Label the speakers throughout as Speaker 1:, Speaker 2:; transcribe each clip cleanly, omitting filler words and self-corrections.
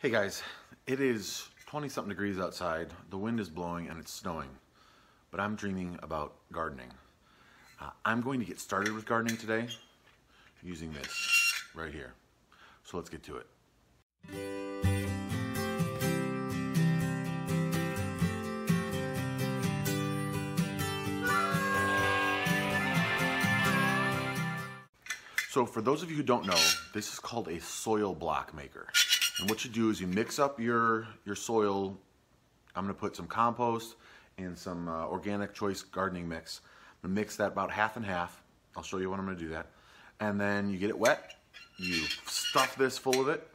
Speaker 1: Hey guys, it is 20-something degrees outside, the wind is blowing and it's snowing, but I'm dreaming about gardening. I'm going to get started with gardening today using this right here. So let's get to it. So for those of you who don't know, this is called a soil block maker. And what you do is you mix up your soil. I'm going to put some compost and some organic choice gardening mix. I'm going to mix that about half and half. I'll show you when I'm going to do that. And then you get it wet. You stuff this full of it.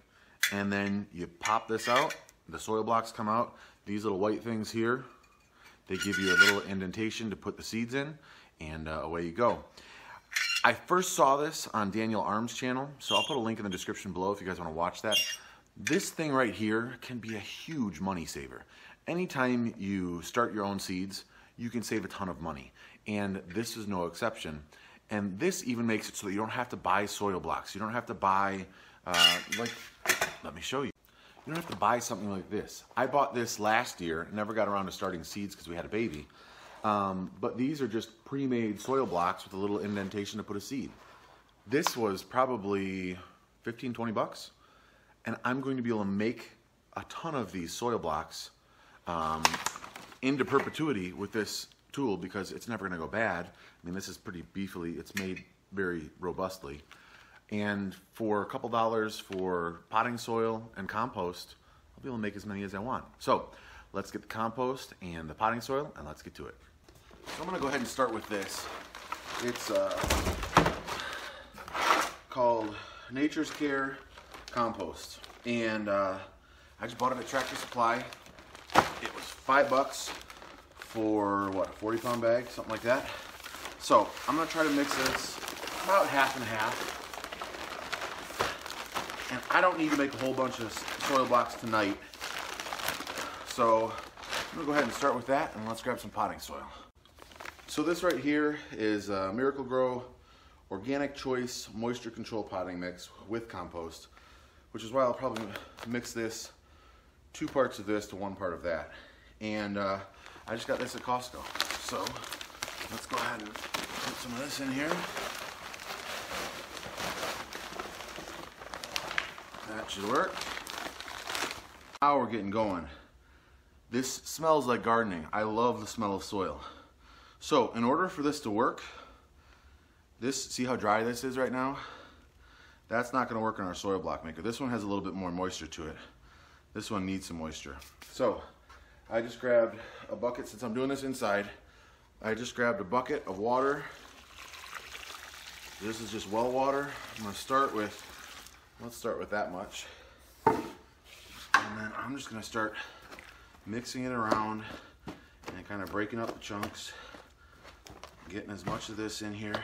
Speaker 1: And then you pop this out. The soil blocks come out. These little white things here, they give you a little indentation to put the seeds in. And away you go. I first saw this on Daniel Arm's channel, so I'll put a link in the description below if you guys want to watch that. This thing right here can be a huge money saver. Anytime you start your own seeds, you can save a ton of money. And this is no exception. And this even makes it so that you don't have to buy soil blocks. You don't have to buy, let me show you. You don't have to buy something like this. I bought this last year, never got around to starting seeds because we had a baby. But these are just pre-made soil blocks with a little indentation to put a seed. This was probably 15, 20 bucks. And I'm going to be able to make a ton of these soil blocks into perpetuity with this tool because it's never going to go bad. I mean, this is pretty beefily. It's made very robustly. And for a couple dollars for potting soil and compost, I'll be able to make as many as I want. So let's get the compost and the potting soil and let's get to it. So I'm going to go ahead and start with this. It's called Nature's Care Compost, and I just bought it at Tractor Supply. It was $5 for what, a 40-pound bag, something like that. So I'm going to try to mix this about half and half. And I don't need to make a whole bunch of soil blocks tonight. So I'm going to go ahead and start with that, and let's grab some potting soil. So this right here is Miracle-Gro Organic Choice Moisture Control Potting Mix with compost, which is why I'll probably mix this, 2 parts of this to 1 part of that. And I just got this at Costco. So let's go ahead and put some of this in here. That should work. Now we're getting going. This smells like gardening. I love the smell of soil. So in order for this to work, see how dry this is right now? That's not going to work on our soil block maker. This one has a little bit more moisture to it. This one needs some moisture. So I just grabbed a bucket, since I'm doing this inside, I just grabbed a bucket of water. This is just well water. I'm going to start with, let's start with that much. And then I'm just going to start mixing it around and kind of breaking up the chunks. Getting as much of this in here.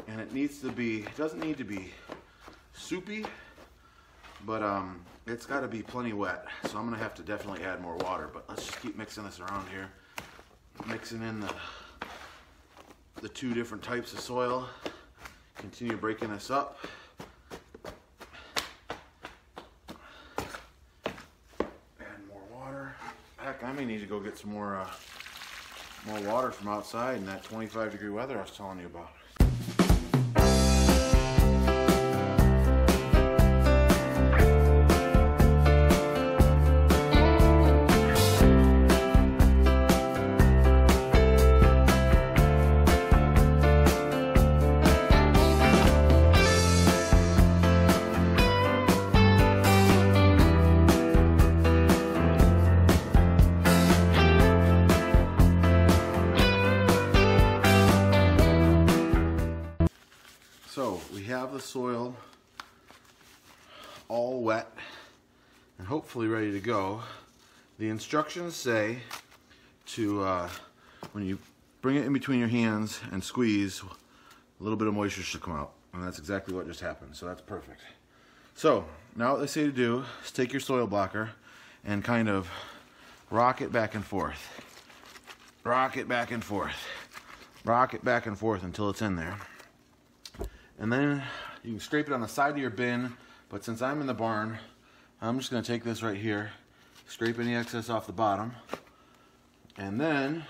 Speaker 1: And it needs to be, it doesn't need to be soupy, but it's got to be plenty wet. So I'm going to have to definitely add more water, but let's just keep mixing this around here. Mixing in the 2 different types of soil. Continue breaking this up. Add more water. Heck, I may need to go get some more water from outside in that 25-degree weather I was telling you about. So we have the soil all wet and hopefully ready to go. The instructions say to, when you bring it in between your hands and squeeze, a little bit of moisture should come out. And that's exactly what just happened, so that's perfect. So now what they say to do is take your soil blocker and kind of rock it back and forth. Rock it back and forth. Rock it back and forth until it's in there. And then you can scrape it on the side of your bin, but since I'm in the barn, I'm just going to take this right here, scrape any excess off the bottom, and then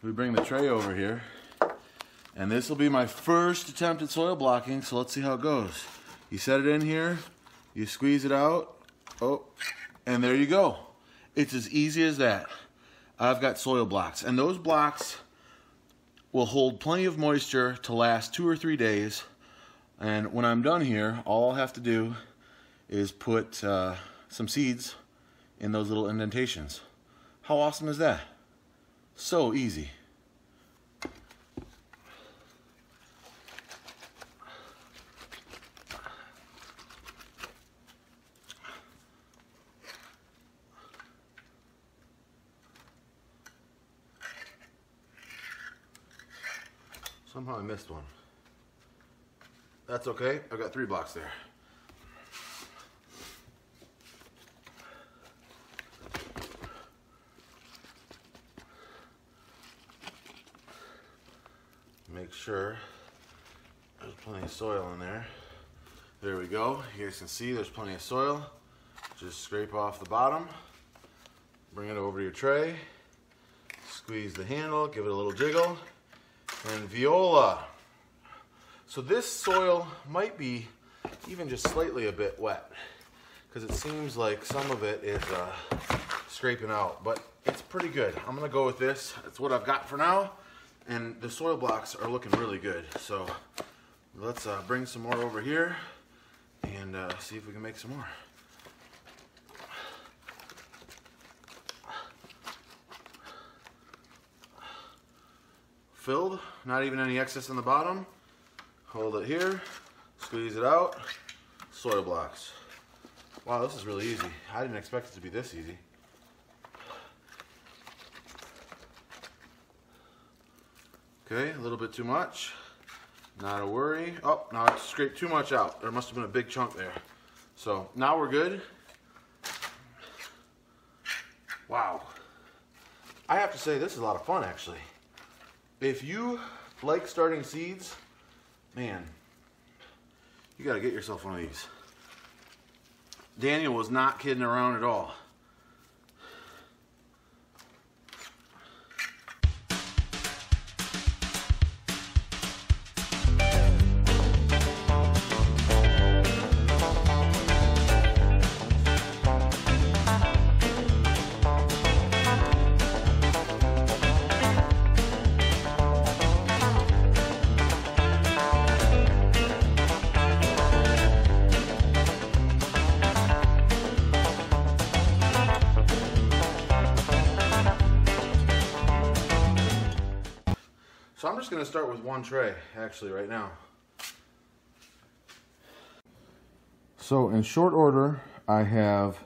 Speaker 1: we bring the tray over here, and this will be my first attempt at soil blocking, so let's see how it goes. You set it in here, you squeeze it out, and there you go. It's as easy as that. I've got soil blocks, and those blocks will hold plenty of moisture to last 2 or 3 days, and when I'm done here, all I'll have to do is put some seeds in those little indentations. How awesome is that? So easy. Somehow I missed one. That's okay, I've got 3 blocks there. Make sure there's plenty of soil in there. There we go. You guys can see there's plenty of soil. Just scrape off the bottom, bring it over to your tray, squeeze the handle, give it a little jiggle, and viola. So this soil might be even just slightly a bit wet because it seems like some of it is scraping out, but it's pretty good. I'm gonna go with this. That's what I've got for now. And the soil blocks are looking really good. So let's bring some more over here and see if we can make some more. Filled, not even any excess in the bottom. Hold it here, squeeze it out, soil blocks. Wow, this is really easy. I didn't expect it to be this easy. Okay, a little bit too much. Not a worry. Oh, now I scraped too much out. There must have been a big chunk there. So now we're good. Wow. I have to say, this is a lot of fun, actually. If you like starting seeds, man, you got to get yourself one of these. Daniel was not kidding around at all. So I'm just going to start with one tray, actually, right now. So in short order, I have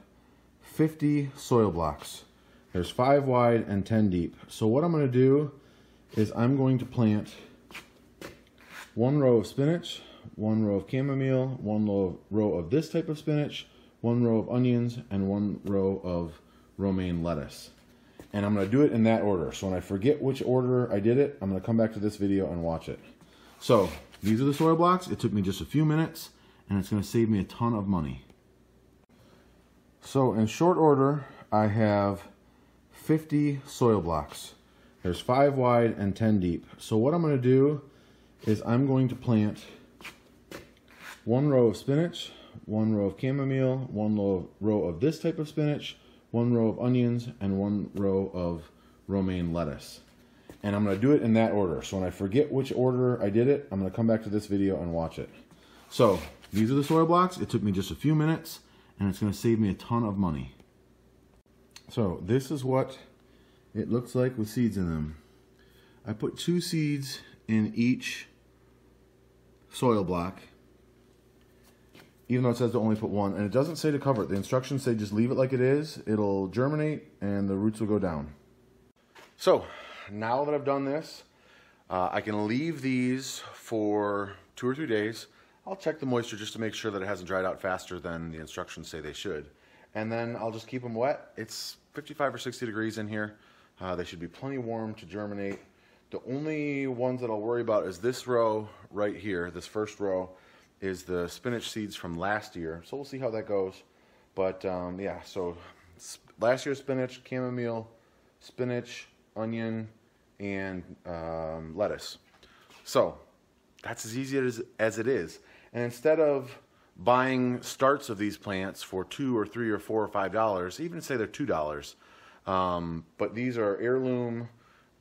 Speaker 1: 50 soil blocks. There's 5 wide and 10 deep. So what I'm going to do is I'm going to plant 1 row of spinach, 1 row of chamomile, 1 row of this type of spinach, 1 row of onions, and 1 row of romaine lettuce. And I'm going to do it in that order. So when I forget which order I did it, I'm going to come back to this video and watch it. So these are the soil blocks. It took me just a few minutes, and it's going to save me a ton of money. So in short order, I have 50 soil blocks. There's 5 wide and 10 deep. So what I'm going to do is I'm going to plant 1 row of spinach, 1 row of chamomile, 1 row of this type of spinach, 1 row of onions, and 1 row of romaine lettuce. And I'm going to do it in that order. So when I forget which order I did it, I'm going to come back to this video and watch it. So these are the soil blocks. It took me just a few minutes, and it's going to save me a ton of money. So this is what it looks like with seeds in them. I put 2 seeds in each soil block, even though it says to only put 1, and it doesn't say to cover it. The instructions say just leave it like it is. It'll germinate and the roots will go down. So now that I've done this, I can leave these for 2 or 3 days. I'll check the moisture just to make sure that it hasn't dried out faster than the instructions say they should. And then I'll just keep them wet. It's 55 or 60 degrees in here. They should be plenty warm to germinate. The only ones that I'll worry about is this row right here, this first row, is the spinach seeds from last year. So we'll see how that goes. But yeah, so last year's spinach, chamomile, spinach, onion, and lettuce. So that's as easy as it is. And instead of buying starts of these plants for $2 or $3 or $4 or $5, even say they're $2, but these are heirloom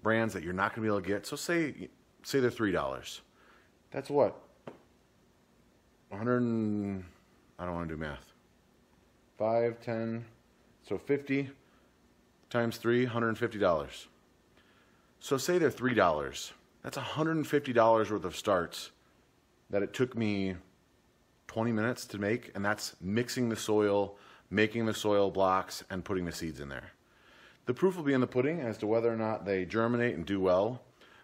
Speaker 1: brands that you're not going to be able to get. So say they're $3. That's what? 100 and, I don't want to do math. 5, 10, so 50 times 3, $150. So say they're $3. That's $150 worth of starts that it took me 20 minutes to make, and that's mixing the soil, making the soil blocks, and putting the seeds in there. The proof will be in the pudding as to whether or not they germinate and do well,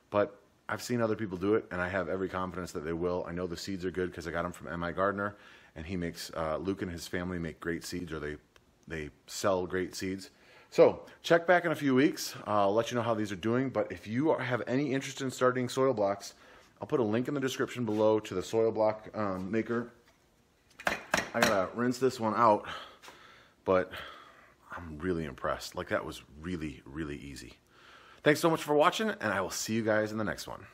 Speaker 1: but I've seen other people do it, and I have every confidence that they will. I know the seeds are good because I got them from M.I. Gardner, and he makes, Luke and his family make great seeds, or they sell great seeds. So check back in a few weeks. I'll let you know how these are doing, but if you have any interest in starting soil blocks, I'll put a link in the description below to the soil block maker. I gotta rinse this one out, but I'm really impressed. Like, that was really, really easy. Thanks so much for watching, and I will see you guys in the next one.